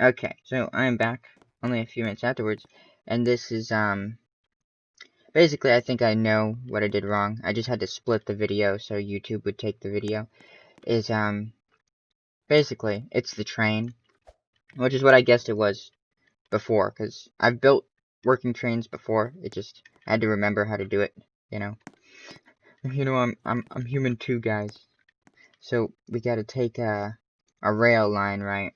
Okay, so I'm back only a few minutes afterwards, and this is, basically I think I know what I did wrong. I just had to split the video so YouTube would take the video. Basically, it's the train, which is what I guessed it was before, because I've built working trains before. I had to remember how to do it, you know. I'm human too, guys. So, we gotta take a rail line, right?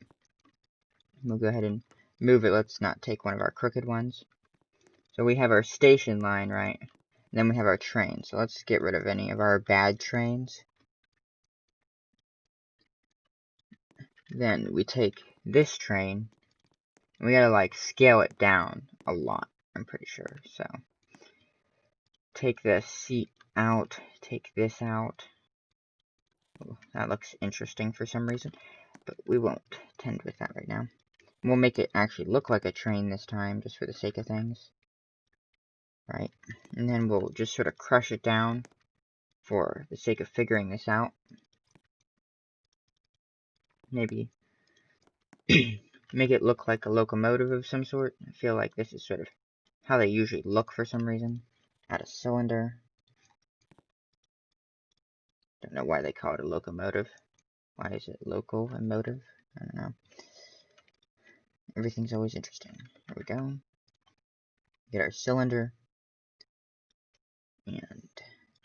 We'll go ahead and move it. Let's not take one of our crooked ones. So we have our station line, right? And then we have our train. So let's get rid of any of our bad trains. Then we take this train, and we gotta like scale it down a lot, I'm pretty sure. So take the seat out, take this out. Ooh, that looks interesting for some reason, but we won't tend with that right now. We'll make it actually look like a train this time, just for the sake of things. Right? And then we'll just sort of crush it down for the sake of figuring this out. Maybe make it look like a locomotive of some sort. I feel like this is sort of how they usually look for some reason. Add a cylinder. Don't know why they call it a locomotive. Why is it local and motive? I don't know. Everything's always interesting. There we go. Get our cylinder. And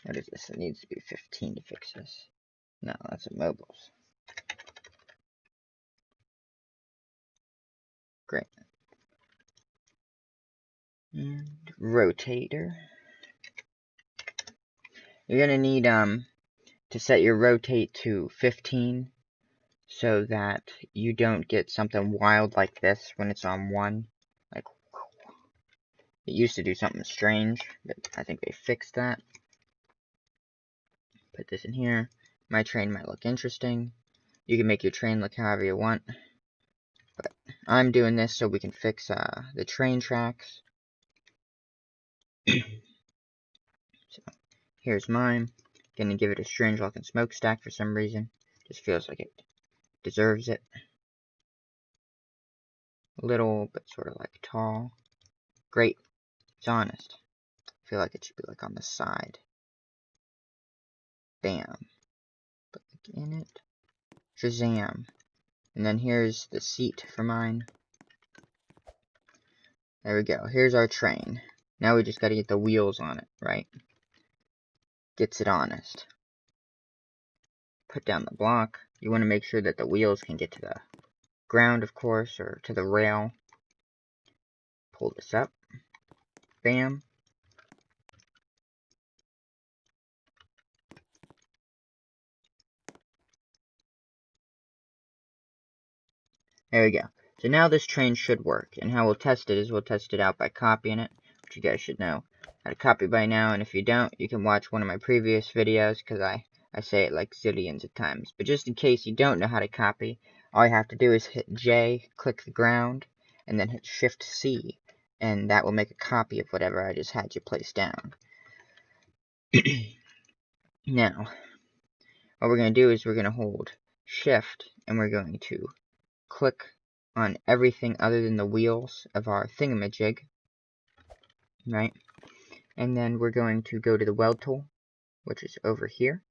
what is this? It needs to be 15 to fix this. No, that's a mobiles. Great. And rotator. You're gonna need to set your rotate to 15 so that you don't get something wild like this when it's on 1. Like, it used to do something strange, but I think they fixed that. Put this in here. My train might look interesting. You can make your train look however you want, but I'm doing this so we can fix the train tracks. So here's mine. Gonna give it a strange looking smokestack for some reason. Just feels like it deserves it. Little, but sort of like tall. Great. It's honest. I feel like it should be like on the side. Bam. Put it in it. Shazam. And then here's the seat for mine. There we go. Here's our train. Now we just gotta get the wheels on it, right? Gets it honest. Put down the block. You want to make sure that the wheels can get to the ground, of course, or to the rail. Pull this up. Bam. There we go. So now this train should work. And how we'll test it is we'll test it out by copying it, which you guys should know how to copy by now. And if you don't, you can watch one of my previous videos, because I say it like zillions of times. But just in case you don't know how to copy, all you have to do is hit J, click the ground, and then hit Shift C. And that will make a copy of whatever I just had you place down. Now, what we're going to do is we're going to hold Shift, and we're going to click on everything other than the wheels of our thingamajig, right? And then we're going to go to the weld tool, which is over here.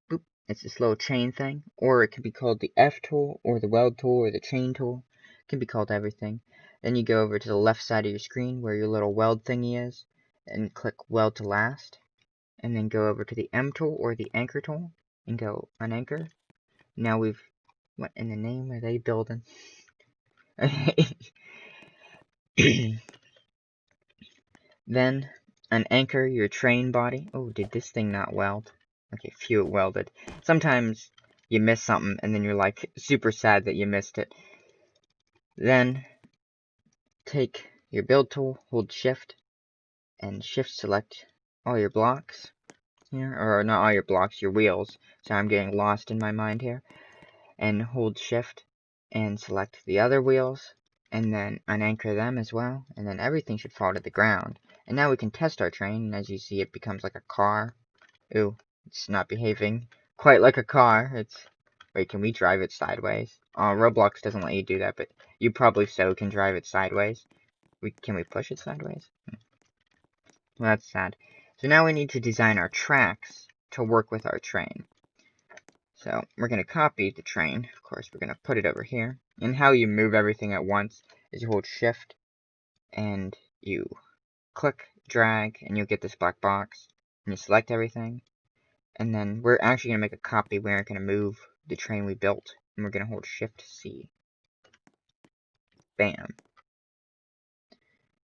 Boop. It's this little chain thing, or it can be called the F tool, or the weld tool, or the chain tool. It can be called everything. Then you go over to the left side of your screen where your little weld thingy is, and click weld to last. And then go over to the M tool, or the anchor tool, and go unanchor. Now what in the name are they building? Then unanchor your train body. Oh, did this thing not weld? Okay, phew, it welded. Sometimes you miss something and then you're like super sad that you missed it. Then take your build tool, hold shift, and shift select all your blocks here, or not all your blocks, your wheels. So I'm getting lost in my mind here. And hold shift and select the other wheels, and then unanchor them as well, and then everything should fall to the ground. And now we can test our train, and as you see, it becomes like a car. Ooh, it's not behaving quite like a car. It's Wait, can we drive it sideways? Roblox doesn't let you do that, but you probably can drive it sideways. Can we push it sideways? Well, that's sad. So now we need to design our tracks to work with our train. So we're going to copy the train. Of course, we're going to put it over here. And how you move everything at once is you hold Shift and you click, drag, and you'll get this black box. And you select everything. And then we're actually going to make a copy. We're going to move the train we built. And we're going to hold Shift C. Bam.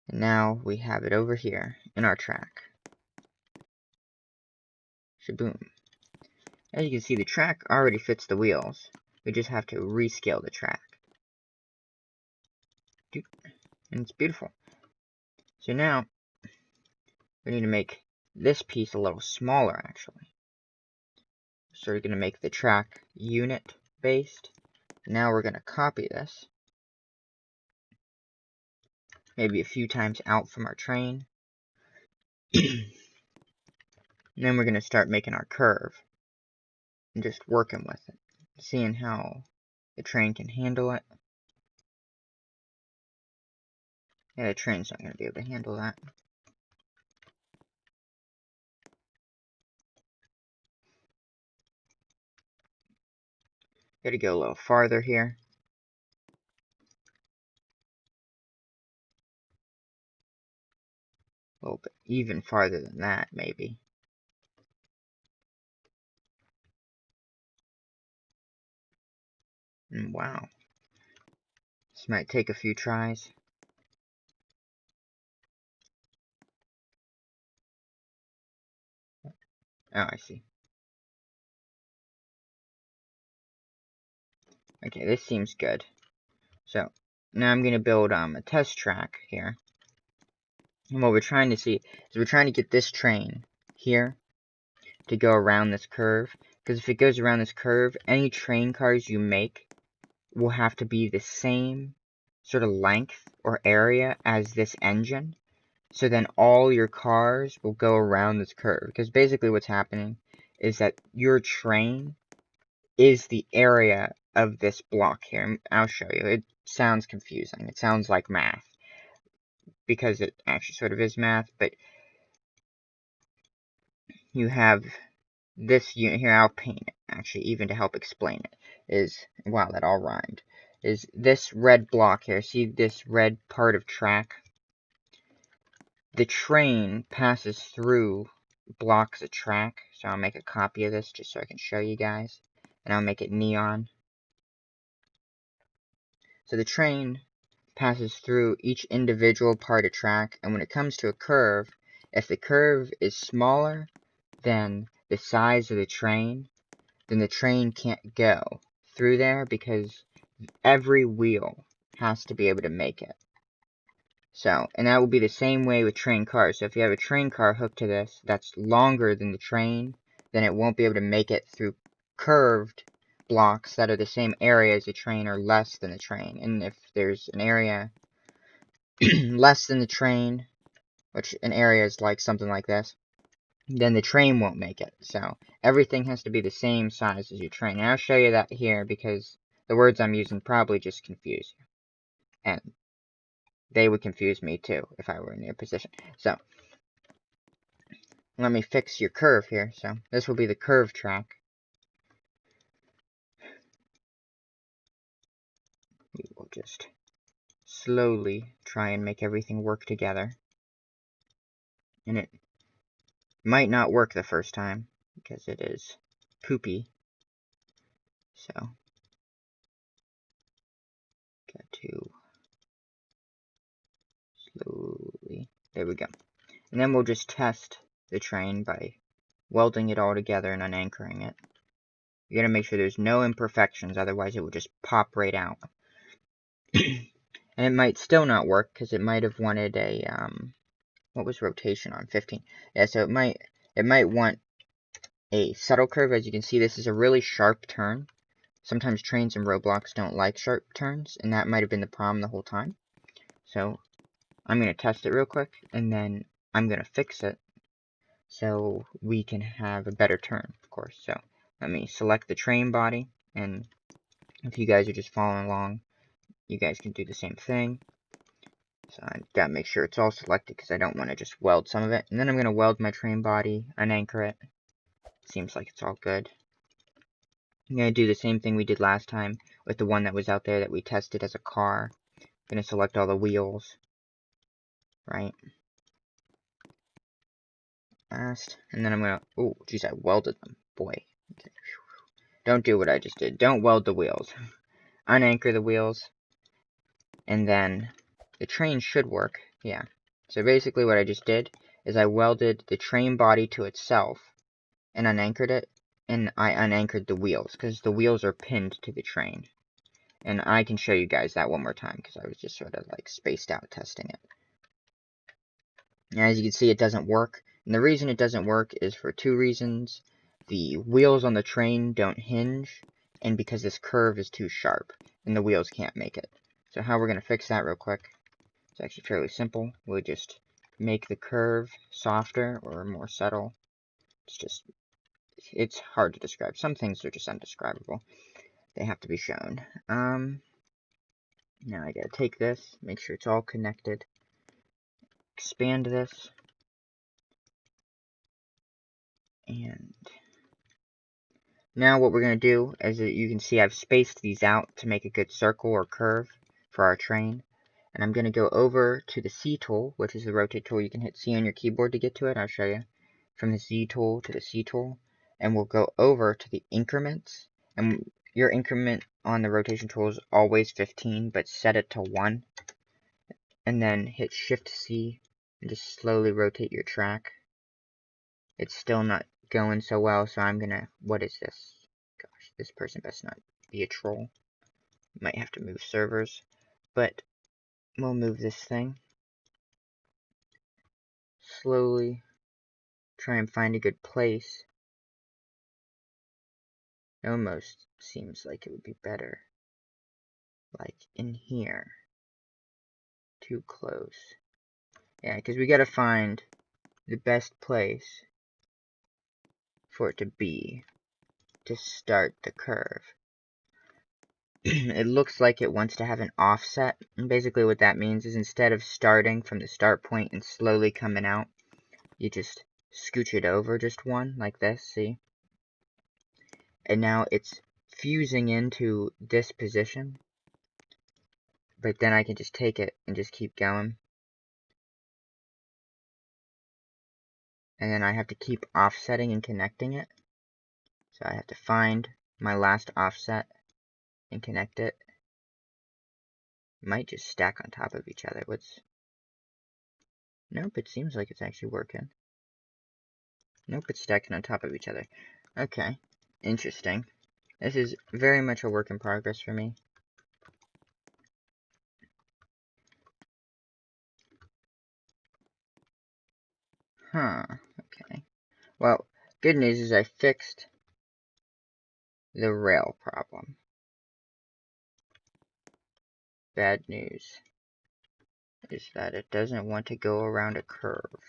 And now we have it over here in our track. Shaboom. As you can see, the track already fits the wheels. We just have to rescale the track. And it's beautiful. So now, we need to make this piece a little smaller, actually. So we're going to make the track unit based. Now we're going to copy this. Maybe a few times out from our train. And then we're going to start making our curve. And just working with it. Seeing how the train can handle it. Yeah, the train's not going to be able to handle that. Got to go a little farther here. A little bit even farther than that, maybe. And wow. This might take a few tries. Oh, I see. Okay, this seems good. So, now I'm going to build a test track here. And what we're trying to see is we're trying to get this train here to go around this curve. Because if it goes around this curve, any train cars you make will have to be the same sort of length or area as this engine. So then all your cars will go around this curve. Because basically what's happening is that your train is the area of this block here. I'll show you. It sounds confusing. It sounds like math. Because it actually sort of is math. But you have this unit here. I'll paint it, actually, even to help explain it. Wow, that all rhymed. Is this red block here. See this red part of track? The train passes through blocks of track. So I'll make a copy of this just so I can show you guys. And I'll make it neon. So the train passes through each individual part of track. And when it comes to a curve, if the curve is smaller than the size of the train, then the train can't go through there because every wheel has to be able to make it. So, and that will be the same way with train cars. So if you have a train car hooked to this that's longer than the train, then it won't be able to make it through curved blocks that are the same area as the train or less than the train. And if there's an area less than the train, which an area is like something like this, then the train won't make it. So everything has to be the same size as your train. And I'll show you that here because the words I'm using probably just confuse you. And they would confuse me too if I were in your position. So let me fix your curve here. So this will be the curve track. We will just slowly try and make everything work together. And it might not work the first time because it is poopy. So got to slowly. There we go. And then we'll just test the train by welding it all together and unanchoring it. You gotta make sure there's no imperfections, otherwise it will just pop right out. And it might still not work because it might have wanted a what was rotation on 15? Yeah, so it might want a subtle curve. As you can see, this is a really sharp turn. Sometimes trains in Roblox don't like sharp turns, and that might have been the problem the whole time. So I'm gonna test it real quick, and then I'm gonna fix it so we can have a better turn, of course. So let me select the train body, And if you guys are just following along, you guys can do the same thing. So I gotta make sure it's all selected because I don't want to just weld some of it. And then I'm gonna weld my train body, unanchor it. Seems like it's all good. I'm gonna do the same thing we did last time with the one that was out there that we tested as a car. I'm gonna select all the wheels, right? Last, and then I'm gonna, oh, geez, I welded them, boy. Okay. Don't do what I just did. Don't weld the wheels. Unanchor the wheels, and then the train should work. Yeah. So basically what I just did is I welded the train body to itself and unanchored it, and I unanchored the wheels because the wheels are pinned to the train. And I can show you guys that one more time because I was just sort of like spaced out testing it. And as you can see, it doesn't work. And the reason it doesn't work is for two reasons. The wheels on the train don't hinge, and because this curve is too sharp, and the wheels can't make it. So how we're going to fix that real quick, it's actually fairly simple. We'll just make the curve softer or more subtle. It's hard to describe. Some things are just undescribable. They have to be shown. Now I gotta take this, make sure it's all connected. Expand this. And now what we're going to do is that you can see I've spaced these out to make a good circle or curve for our train. And I'm going to go over to the C tool, which is the rotate tool. You can hit C on your keyboard to get to it. I'll show you. From the Z tool to the C tool. And we'll go over to the increments. And your increment on the rotation tool is always 15, but set it to 1. And then hit Shift C and just slowly rotate your track. It's still not going so well, so I'm gonna, what is this? Gosh, this person best not be a troll. Might have to move servers, but we'll move this thing. Slowly try and find a good place. It almost seems like it would be better, like in here. Too close. Yeah, because we gotta find the best place for it to be to start the curve. It looks like it wants to have an offset, and basically what that means is instead of starting from the start point and slowly coming out, you just scooch it over just one, like this, see? And now it's fusing into this position, but then I can just take it and just keep going. And then I have to keep offsetting and connecting it. So I have to find my last offset and connect it. Might just stack on top of each other. Nope, it seems like it's actually working. Nope, it's stacking on top of each other. Okay, interesting. This is very much a work in progress for me. Huh, okay. Well, good news is I fixed the rail problem. Bad news is that it doesn't want to go around a curve.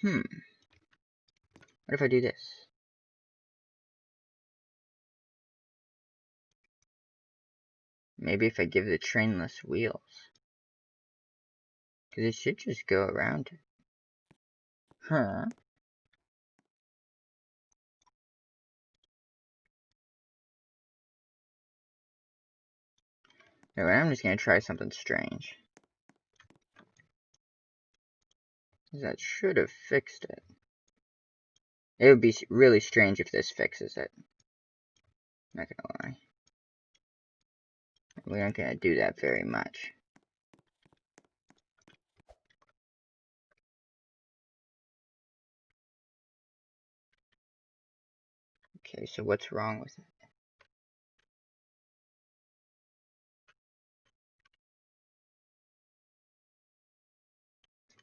What if I do this? Maybe if I give the train less wheels. Because it should just go around it. Huh. Anyway, I'm just going to try something strange. That should have fixed it. It would be really strange if this fixes it. Not gonna lie. We aren't gonna do that very much. Okay, so what's wrong with it?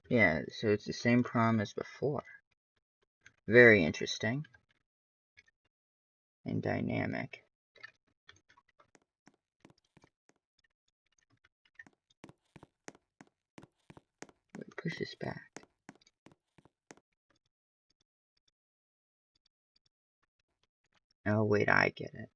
Yeah, so it's the same problem as before. Very interesting. And dynamic. Wait, push this back. Oh, wait, I get it.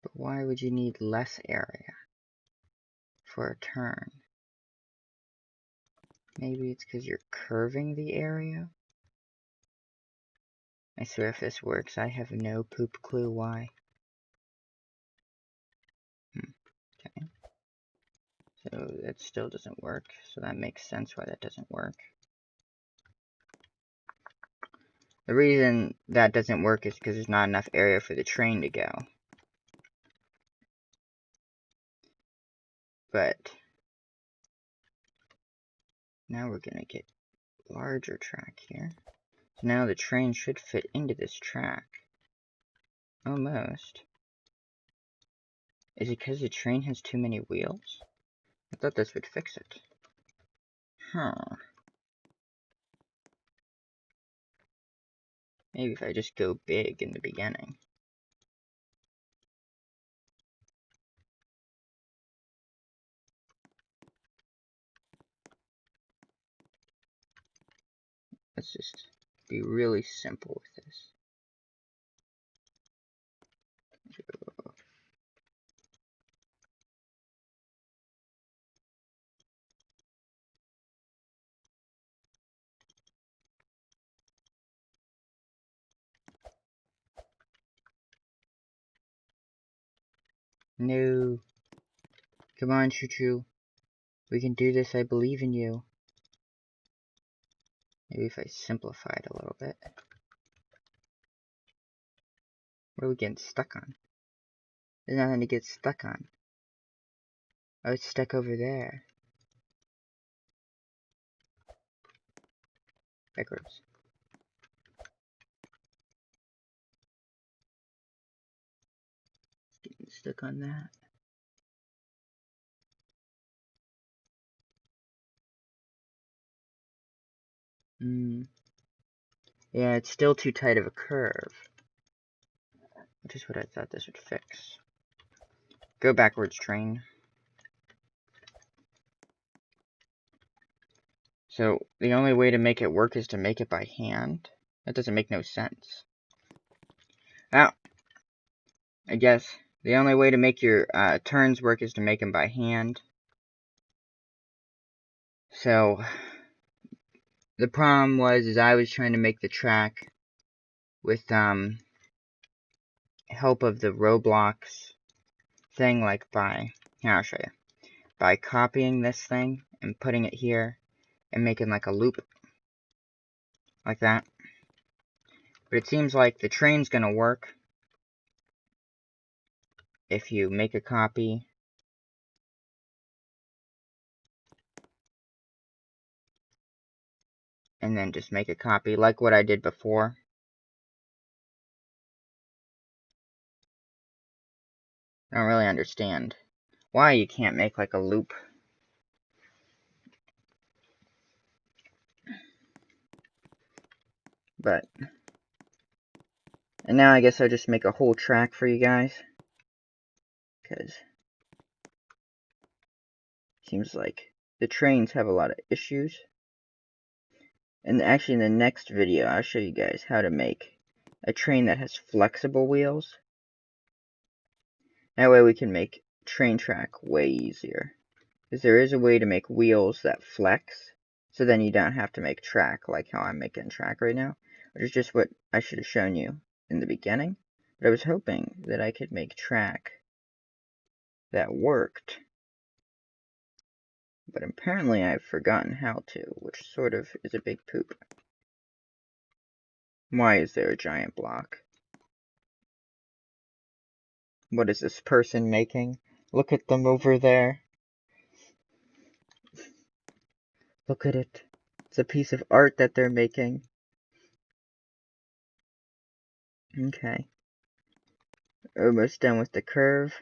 But why would you need less area for a turn? Maybe it's because you're curving the area? I swear if this works, I have no poop clue why. Okay. So that still doesn't work, so that makes sense why that doesn't work. The reason that doesn't work is because there's not enough area for the train to go. But now we're gonna get larger track here. So now the train should fit into this track. Almost. Is it because the train has too many wheels? I thought this would fix it. Huh. Maybe if I just go big in the beginning. Let's just be really simple with this. No. Come on, Choo Choo. We can do this, I believe in you. Maybe if I simplify it a little bit. What are we getting stuck on? There's nothing to get stuck on. Oh, it's stuck over there. Backwards. Getting stuck on that. Yeah, it's still too tight of a curve. Which is what I thought this would fix. Go backwards, train. So, the only way to make it work is to make it by hand? That doesn't make no sense. Now, I guess the only way to make your turns work is to make them by hand. So, the problem was I was trying to make the track with help of the Roblox thing, like here, I'll show you. By copying this thing and putting it here and making like a loop like that. But it seems like the train's gonna work if you make a copy and then just make a copy like what I did before. I don't really understand why you can't make like a loop. But, and now I guess I'll just make a whole track for you guys. Because seems like the trains have a lot of issues. And actually in the next video, I'll show you guys how to make a train that has flexible wheels. That way we can make train track way easier. Because there is a way to make wheels that flex, so then you don't have to make track like how I'm making track right now, which is just what I should have shown you in the beginning. But I was hoping that I could make track that worked. But apparently I've forgotten how to, which sort of is a big poop. Why is there a giant block? What is this person making? Look at them over there. Look at it. It's a piece of art that they're making. Okay. Almost done with the curve.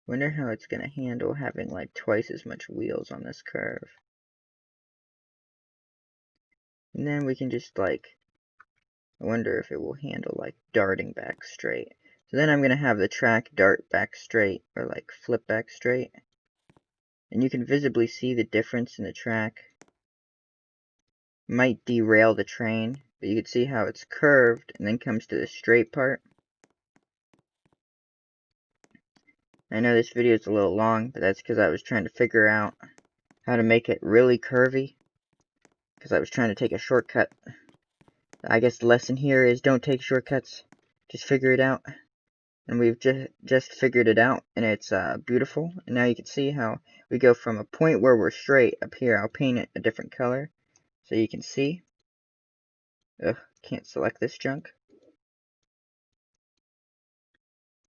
Wonder how it's gonna handle having like twice as much wheels on this curve. And then we can just like, I wonder if it will handle like darting back straight. So then I'm going to have the track dart back straight, or like flip back straight. And you can visibly see the difference in the track. Might derail the train, but you can see how it's curved and then comes to the straight part. I know this video is a little long, but that's because I was trying to figure out how to make it really curvy, because I was trying to take a shortcut. I guess the lesson here is don't take shortcuts, just figure it out. And we've just figured it out, and it's beautiful. And now you can see how we go from a point where we're straight up here. I'll paint it a different color so you can see. Ugh, can't select this junk.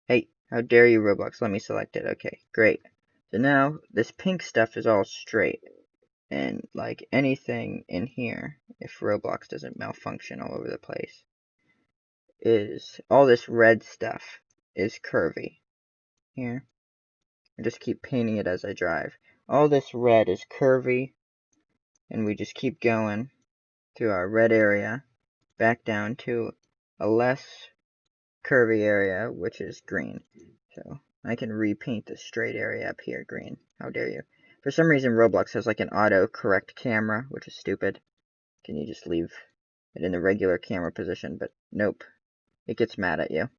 Hey, how dare you, Roblox? Let me select it. Okay, great. So now this pink stuff is all straight. And like anything in here, if Roblox doesn't malfunction all over the place, is all this red stuff is curvy. Here. I just keep painting it as I drive. All this red is curvy, and we just keep going through our red area, back down to a less curvy area, which is green. So I can repaint the straight area up here green. How dare you? For some reason, Roblox has like an auto-correct camera, which is stupid. Can you just leave it in the regular camera position? But nope, it gets mad at you.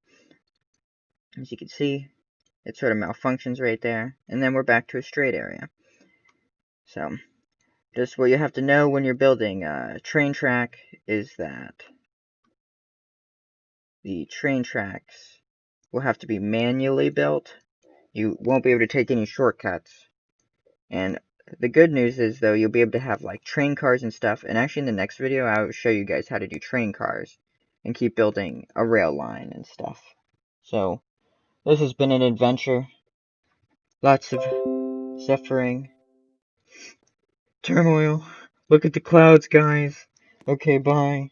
As you can see, it sort of malfunctions right there, and then we're back to a straight area. So, just what you have to know when you're building a train track is that the train tracks will have to be manually built. You won't be able to take any shortcuts. And the good news is, though, you'll be able to have like train cars and stuff. And actually in the next video, I will show you guys how to do train cars and keep building a rail line and stuff. So, this has been an adventure. Lots of suffering. Turmoil. Look at the clouds, guys. Okay, bye.